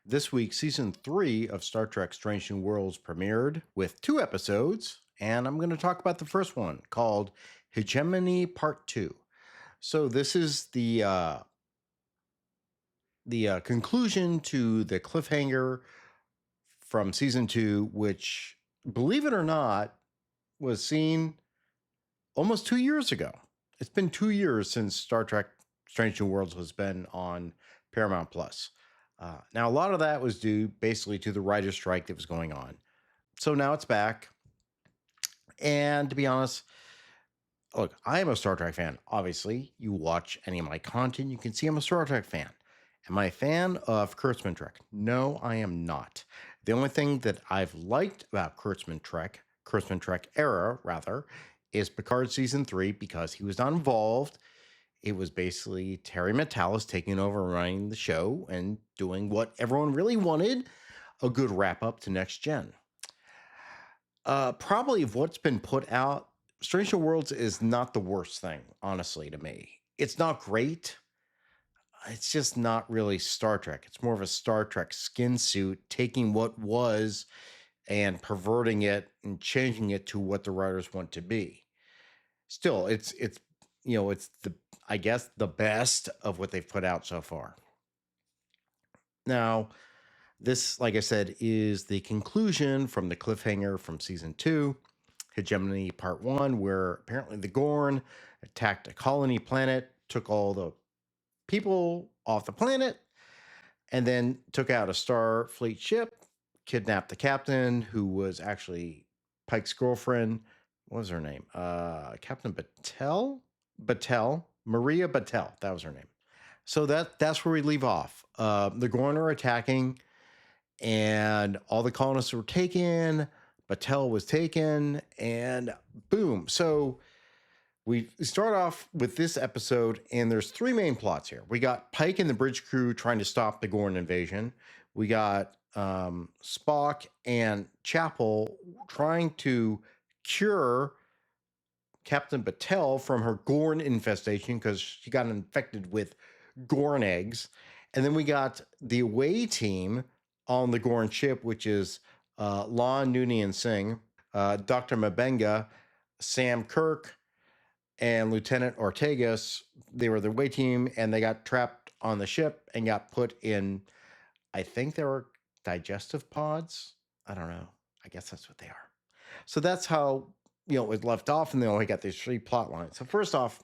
This week, season 3 of Star Trek Strange New Worlds premiered with 2 episodes, and I'm going to talk about the first one called Hegemony Part 2. So this is the conclusion to the cliffhanger from season 2, which, believe it or not, was seen almost 2 years ago. It's been 2 years since Star Trek Strange New Worlds has been on Paramount Plus. Now, a lot of that was due basically to the writer's strike that was going on. So now it's back. And to be honest, look, I am a Star Trek fan. Obviously, you watch any of my content, you can see I'm a Star Trek fan. Am I a fan of Kurtzman Trek? No, I am not. The only thing that I've liked about Kurtzman Trek era, rather, is Picard Season 3 because he was not involved. It was basically Terry Matalas taking over and running the show and doing what everyone really wanted, a good wrap-up to Next Gen. Probably of what's been put out, Strange New Worlds is not the worst thing, honestly, to me. It's not great. It's just not really Star Trek. It's more of a Star Trek skin suit, taking what was and perverting it and changing it to what the writers want to be. Still, it's I guess the best of what they've put out so far. Now, this, like I said, is the conclusion from the cliffhanger from season 2, Hegemony Part 1, where apparently the Gorn attacked a colony planet, took all the people off the planet, and then took out a Starfleet ship, kidnapped the captain, who was actually Pike's girlfriend. What was her name? Captain Battelle? Maria Battelle. That was her name. So that's where we leave off. The Gorn are attacking, and all the colonists were taken. Battelle was taken, and boom. So we start off with this episode, and there's 3 main plots here. We got Pike and the bridge crew trying to stop the Gorn invasion. We got Spock and Chapel trying to cure Captain Battelle from her Gorn infestation because she got infected with Gorn eggs. And then we got the away team on the Gorn ship, which is Lon Noonien-Singh, Dr. Mabenga, Sam Kirk, and Lieutenant Ortegas. They were the away team, and they got trapped on the ship and got put in, I think they were digestive pods. I don't know. I guess that's what they are. So that's how it was left off, and they only got these 3 plot lines. So first off,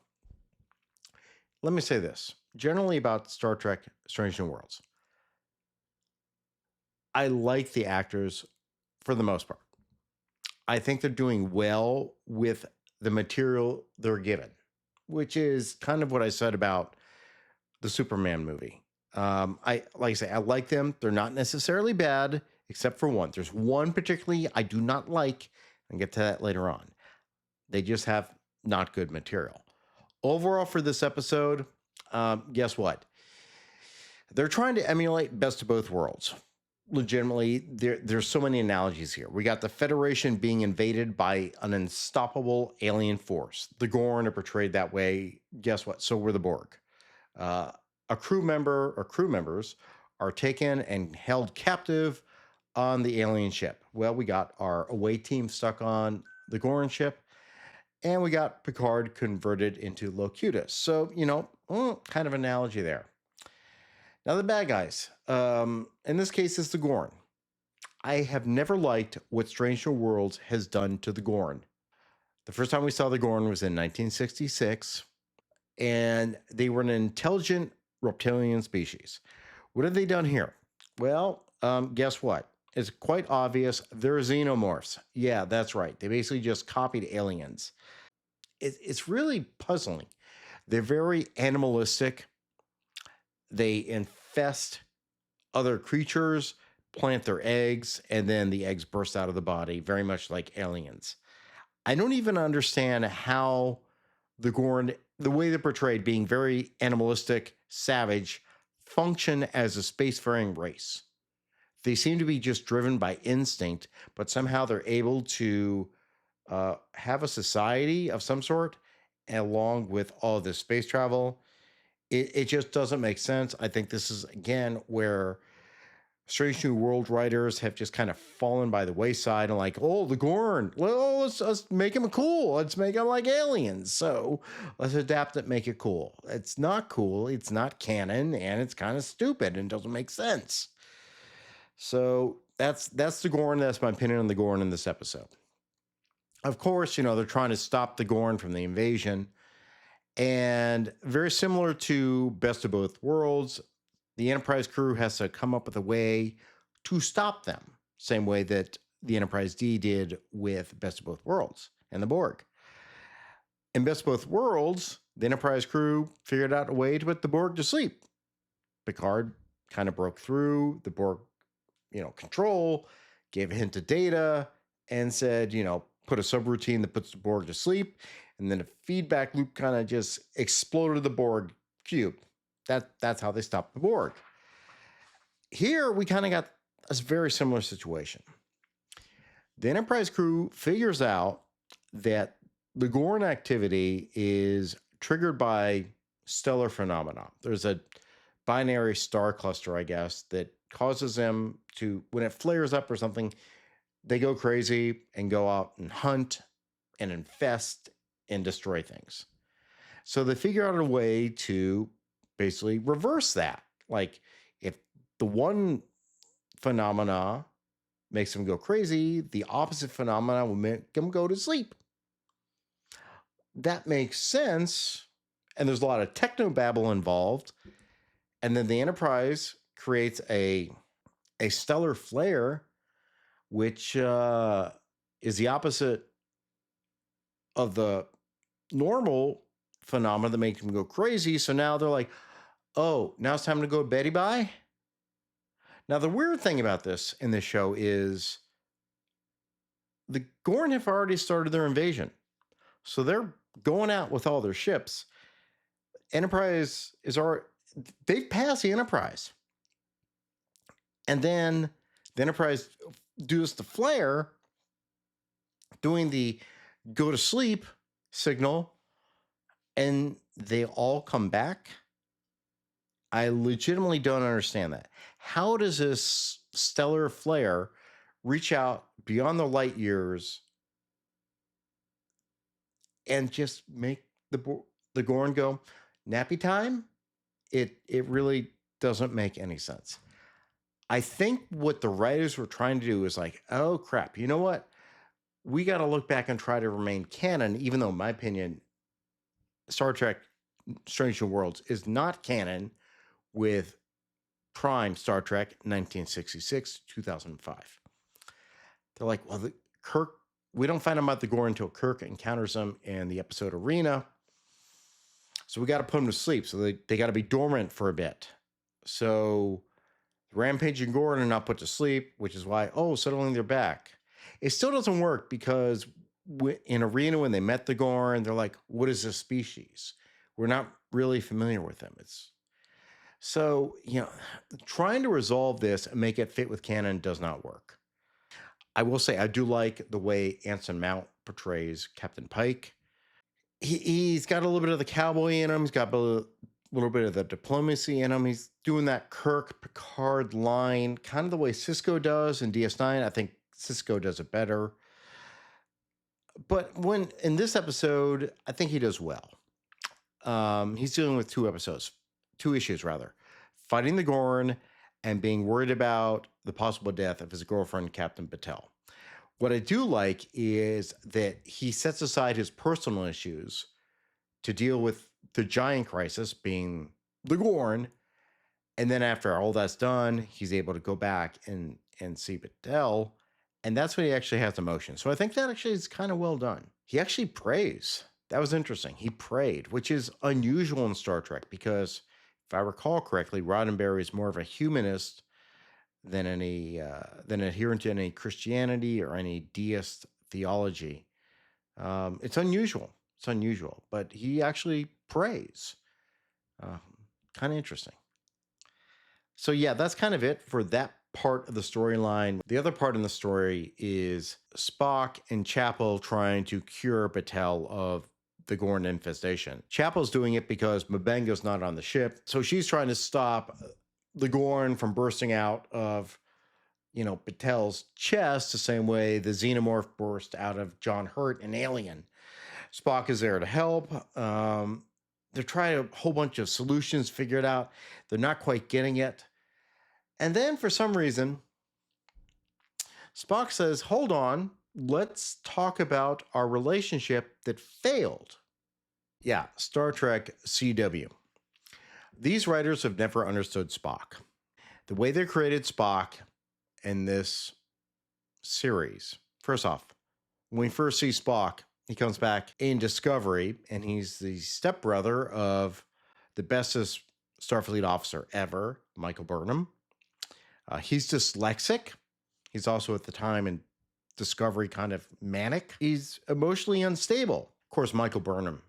let me say this. Generally about Star Trek Strange New Worlds, I like the actors for the most part. I think they're doing well with the material they're given, which is kind of what I said about the Superman movie. I like them. They're not necessarily bad, except for one. There's one particularly I do not like. I'll get to that later on. They just have not good material. Overall, for this episode, guess what? They're trying to emulate Best of Both Worlds. Legitimately, there's so many analogies here. We got the Federation being invaded by an unstoppable alien force. The Gorn are portrayed that way. Guess what? So were the Borg. A crew member or crew members are taken and held captive on the alien ship. Well, we got our away team stuck on the Gorn ship, and we got Picard converted into Locutus. So, kind of analogy there. Now, the bad guys. In this case, it's the Gorn. I have never liked what Strange New Worlds has done to the Gorn. The first time we saw the Gorn was in 1966, and they were an intelligent reptilian species. What have they done here? Well, guess what? It's quite obvious. They're xenomorphs. Yeah, that's right. They basically just copied aliens. It's really puzzling. They're very animalistic. They infest other creatures, plant their eggs, and then the eggs burst out of the body, very much like aliens. I don't even understand how the Gorn, the way they're portrayed, being very animalistic, savage, function as a spacefaring race. They seem to be just driven by instinct, but somehow they're able to have a society of some sort, along with all this space travel. It just doesn't make sense. I think this is, again, where Strange New World writers have just kind of fallen by the wayside and like, oh, the Gorn. Well, let's make them cool. Let's make them like aliens. So let's adapt it, make it cool. It's not cool. It's not canon, and it's kind of stupid and doesn't make sense. So that's the Gorn. That's my opinion on the Gorn in this episode. Of course, they're trying to stop the Gorn from the invasion. And very similar to Best of Both Worlds, the Enterprise crew has to come up with a way to stop them, same way that the Enterprise D did with Best of Both Worlds and the Borg. In Best of Both Worlds, the Enterprise crew figured out a way to put the Borg to sleep. Picard kind of broke through the Borg, control, gave a hint to Data, and said, put a subroutine that puts the Borg to sleep. And then a feedback loop kind of just exploded the Borg cube. That's how they stopped the Borg. Here, we kind of got a very similar situation. The Enterprise crew figures out that the Gorn activity is triggered by stellar phenomena. There's a binary star cluster, I guess, that causes them to, when it flares up or something, they go crazy and go out and hunt and infest and destroy things. So they figure out a way to basically reverse that. Like, if the one phenomena makes them go crazy, the opposite phenomena will make them go to sleep. That makes sense. And there's a lot of technobabble involved. And then the Enterprise creates a stellar flare, which is the opposite of the normal phenomena that makes them go crazy. So now they're like, oh, now it's time to go Betty bye. Now, the weird thing about this in this show is the Gorn have already started their invasion. So they're going out with all their ships. Enterprise is already, they've passed the Enterprise. And then the Enterprise does the flare, doing the go to sleep signal, and they all come back. I legitimately don't understand that. How does this stellar flare reach out beyond the light years and just make the Gorn go nappy time? It really doesn't make any sense. I think what the writers were trying to do is like, oh crap, you know what? We got to look back and try to remain canon, even though, in my opinion, Star Trek Strange New Worlds is not canon with Prime Star Trek 1966 2005. They're like, well, Kirk, we don't find out about the Gorn until Kirk encounters them in the episode Arena. So we got to put them to sleep. So they got to be dormant for a bit. So Rampage and Gorn are not put to sleep, which is why, suddenly they're back. It still doesn't work because in Arena, when they met the Gorn, they're like, what is this species? We're not really familiar with them. So, trying to resolve this and make it fit with canon does not work. I will say I do like the way Anson Mount portrays Captain Pike. He's got a little bit of the cowboy in him. He's got a little bit of the diplomacy in him. He's doing that Kirk-Picard line, kind of the way Sisko does in DS9. I think Sisko does it better. But when in this episode, I think he does well. He's dealing with two issues, fighting the Gorn and being worried about the possible death of his girlfriend, Captain Patel. What I do like is that he sets aside his personal issues to deal with the giant crisis, being the Gorn. And then after all that's done, he's able to go back and see Patel. And that's when he actually has emotion. So I think that actually is kind of well done. He actually prays. That was interesting. He prayed, which is unusual in Star Trek because if I recall correctly, Roddenberry is more of a humanist than than adherent to any Christianity or any deist theology. It's unusual. But he actually prays. Kind of interesting. So yeah, that's kind of it for that part of the storyline. The other part in the story is Spock and Chapel trying to cure Patel of the Gorn infestation. Chapel's doing it because M'Benga's not on the ship. So she's trying to stop the Gorn from bursting out of, Patel's chest the same way the xenomorph burst out of John Hurt in Alien. Spock is there to help. They're trying a whole bunch of solutions, figure it out. They're not quite getting it. And then for some reason, Spock says, hold on, let's talk about our relationship that failed. Yeah, Star Trek CW. These writers have never understood Spock. The way they created Spock in this series, first off, when we first see Spock, he comes back in Discovery, and he's the stepbrother of the bestest Starfleet officer ever, Michael Burnham. He's dyslexic. He's also at the time in Discovery kind of manic. He's emotionally unstable. Of course, Michael Burnham,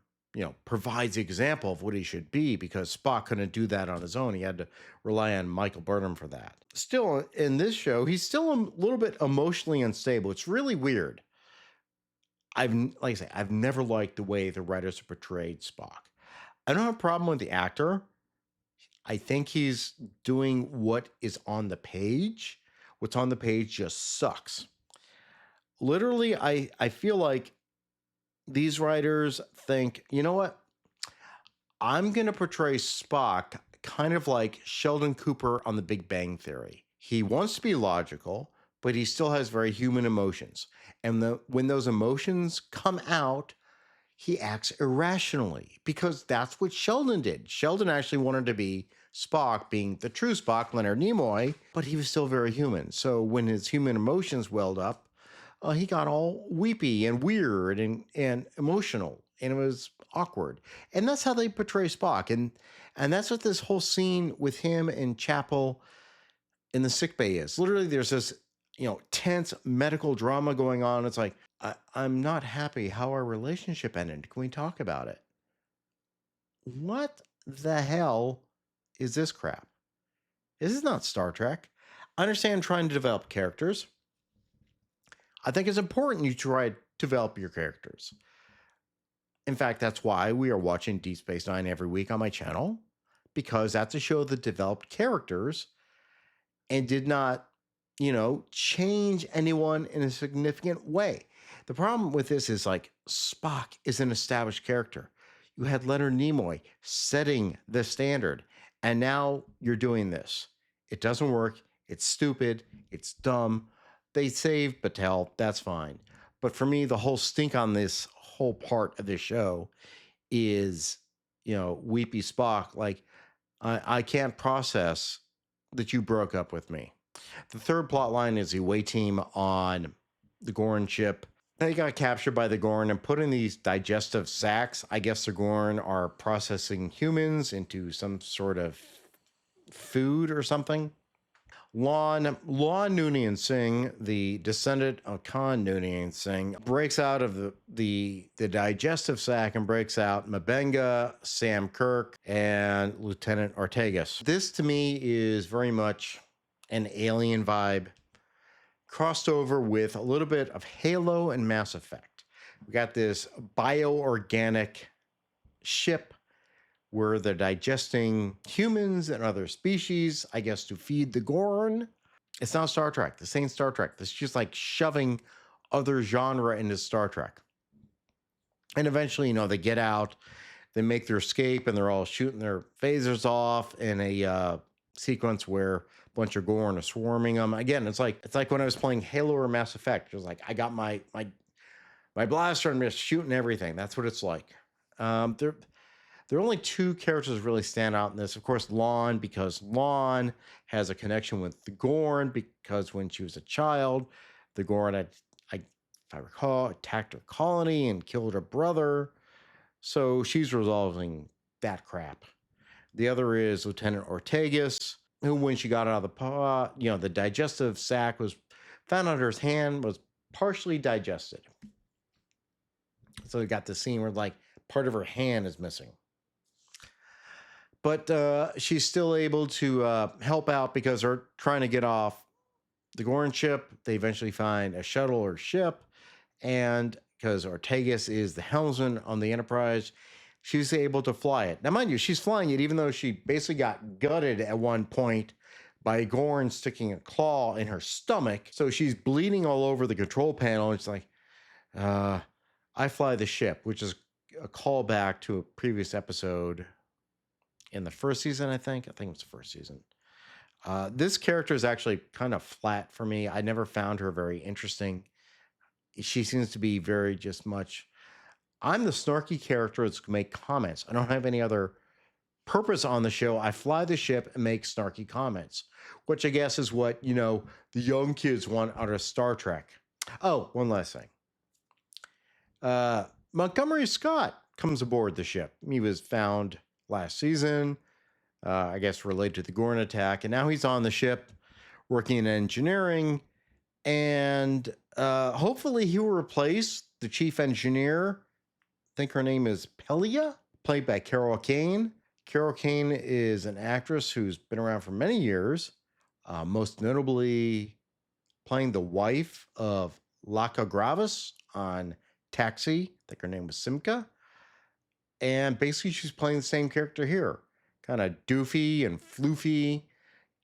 provides the example of what he should be, because Spock couldn't do that on his own. He had to rely on Michael Burnham for that. Still, in this show, he's still a little bit emotionally unstable. It's really weird. I've never liked the way the writers have portrayed Spock. I don't have a problem with the actor. I think he's doing what is on the page. What's on the page just sucks. Literally, I feel like these writers think, you know what? I'm going to portray Spock kind of like Sheldon Cooper on The Big Bang Theory. He wants to be logical, but he still has very human emotions. And when those emotions come out, he acts irrationally, because that's what Sheldon did. Sheldon actually wanted to be Spock, being the true Spock, Leonard Nimoy, but he was still very human. So when his human emotions welled up, he got all weepy and weird and emotional, and it was awkward. And that's how they portray Spock. And that's what this whole scene with him and Chapel in the sickbay is. Literally, there's this, tense medical drama going on. It's like, I'm not happy how our relationship ended. Can we talk about it? What the hell is this crap? This is not Star Trek. I understand trying to develop characters. I think it's important you try to develop your characters. In fact, that's why we are watching Deep Space Nine every week on my channel, because that's a show that developed characters and did not, change anyone in a significant way. The problem with this is, like, Spock is an established character. You had Leonard Nimoy setting the standard, and now you're doing this. It doesn't work. It's stupid. It's dumb. They saved Patel. That's fine. But for me, the whole stink on this whole part of this show is, weepy Spock. Like, I can't process that you broke up with me. The third plot line is the away team on the Gorn ship. They got captured by the Gorn and put in these digestive sacs. I guess the Gorn are processing humans into some sort of food or something. Law Noonien-Singh, the descendant of Khan Noonien-Singh, breaks out of the digestive sac and breaks out M'Benga, Sam Kirk, and Lieutenant Ortegas. This, to me, is very much an Alien vibe, crossed over with a little bit of Halo and Mass Effect. We got this bioorganic ship where they're digesting humans and other species, I guess, to feed the Gorn. It's not Star Trek. This ain't Star Trek. This is just like shoving other genre into Star Trek. And eventually, they get out, they make their escape, and they're all shooting their phasers off in a sequence where a bunch of Gorn are swarming them. Again, it's like when I was playing Halo or Mass Effect. It was like, I got my blaster and I'm just shooting everything. That's what it's like. There are only two characters that really stand out in this. Of course, Lon, because Lon has a connection with the Gorn, because when she was a child, the Gorn, if I recall, attacked her colony and killed her brother. So she's resolving that crap. The other is Lieutenant Ortegas, who, when she got out of the pot, the digestive sac was found under his hand, was partially digested. So we got the scene where, like, part of her hand is missing. But she's still able to help out because they're trying to get off the Gorn ship. They eventually find a shuttle or ship and because Ortegas is the helmsman on the Enterprise. She's able to fly it. Now, mind you, she's flying it even though she basically got gutted at one point by Gorn sticking a claw in her stomach. So she's bleeding all over the control panel. It's like, I fly the ship, which is a callback to a previous episode in the first season, I think. I think it was the first season. This character is actually kind of flat for me. I never found her very interesting. She seems to be very just much, I'm the snarky character that's going to make comments. I don't have any other purpose on the show. I fly the ship and make snarky comments, which I guess is what, the young kids want out of Star Trek. Oh, one last thing. Montgomery Scott comes aboard the ship. He was found last season, I guess related to the Gorn attack, and now he's on the ship working in engineering, and hopefully he will replace the chief engineer. I think her name is Pelia, played by Carol Kane. Carol Kane is an actress who's been around for many years, most notably playing the wife of Laka Gravis on Taxi. I think her name was Simca. And basically she's playing the same character here. Kind of doofy and floofy.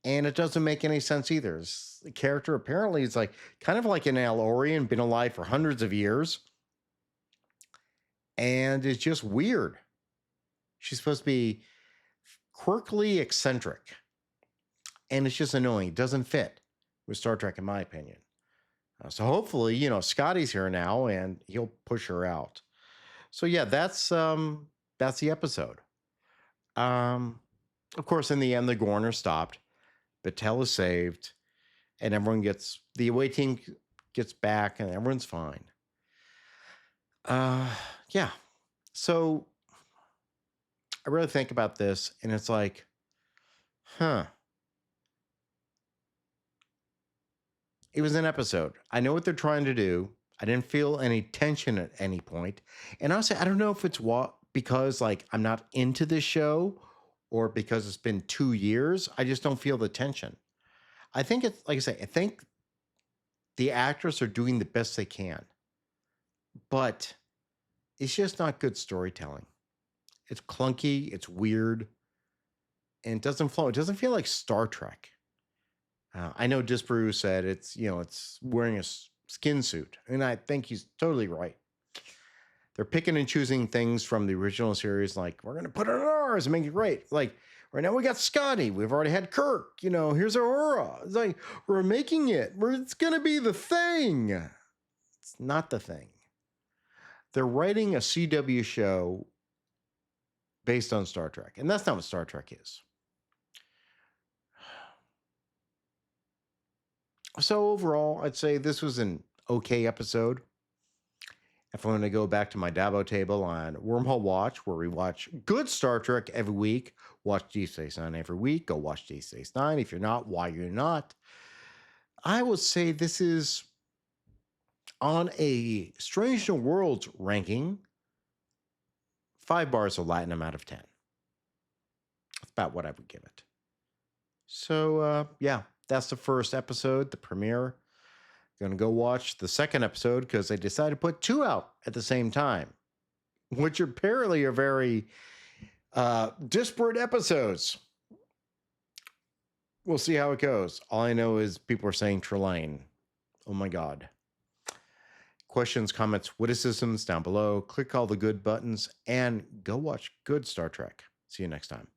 And it doesn't make any sense either. The character apparently is kind of like an Alorian, been alive for hundreds of years. And it's just weird. She's supposed to be quirkily eccentric. And it's just annoying. It doesn't fit with Star Trek, in my opinion. So hopefully, Scotty's here now and he'll push her out. So yeah, that's the episode. Of course, in the end, the Gorn are stopped. Battelle is saved, and the away team gets back, and everyone's fine. Yeah. So I really think about this, and it's like, it was an episode. I know what they're trying to do. I didn't feel any tension at any point. And honestly, I don't know if it's because I'm not into this show or because it's been 2 years. I just don't feel the tension. I think it's, like I say, I think the actors are doing the best they can. But it's just not good storytelling. It's clunky. It's weird. And it doesn't flow. It doesn't feel like Star Trek. I know Disparu said it's wearing a skin suit. And I think he's totally right. They're picking and choosing things from the original series. Like, we're going to put it on ours and make it great. Like, right now we got Scotty. We've already had Kirk. Here's Aurora. It's like, we're making it. It's going to be the thing. It's not the thing. They're writing a CW show based on Star Trek. And that's not what Star Trek is. So overall, I'd say this was an okay episode. If I want to go back to my Dabo table on Wormhole Watch, where we watch good Star Trek every week, watch Deep Space Nine every week, go watch Deep Space Nine. If you're not, why you're not? I would say this is on a Strange New Worlds ranking, 5 bars of Latinum out of 10. That's about what I would give it. So, yeah, that's the first episode, the premiere. Going to go watch the second episode because they decided to put 2 out at the same time, which apparently are very disparate episodes. We'll see how it goes. All I know is people are saying Trelane. Oh my God. Questions, comments, witticisms down below. Click all the good buttons and go watch good Star Trek. See you next time.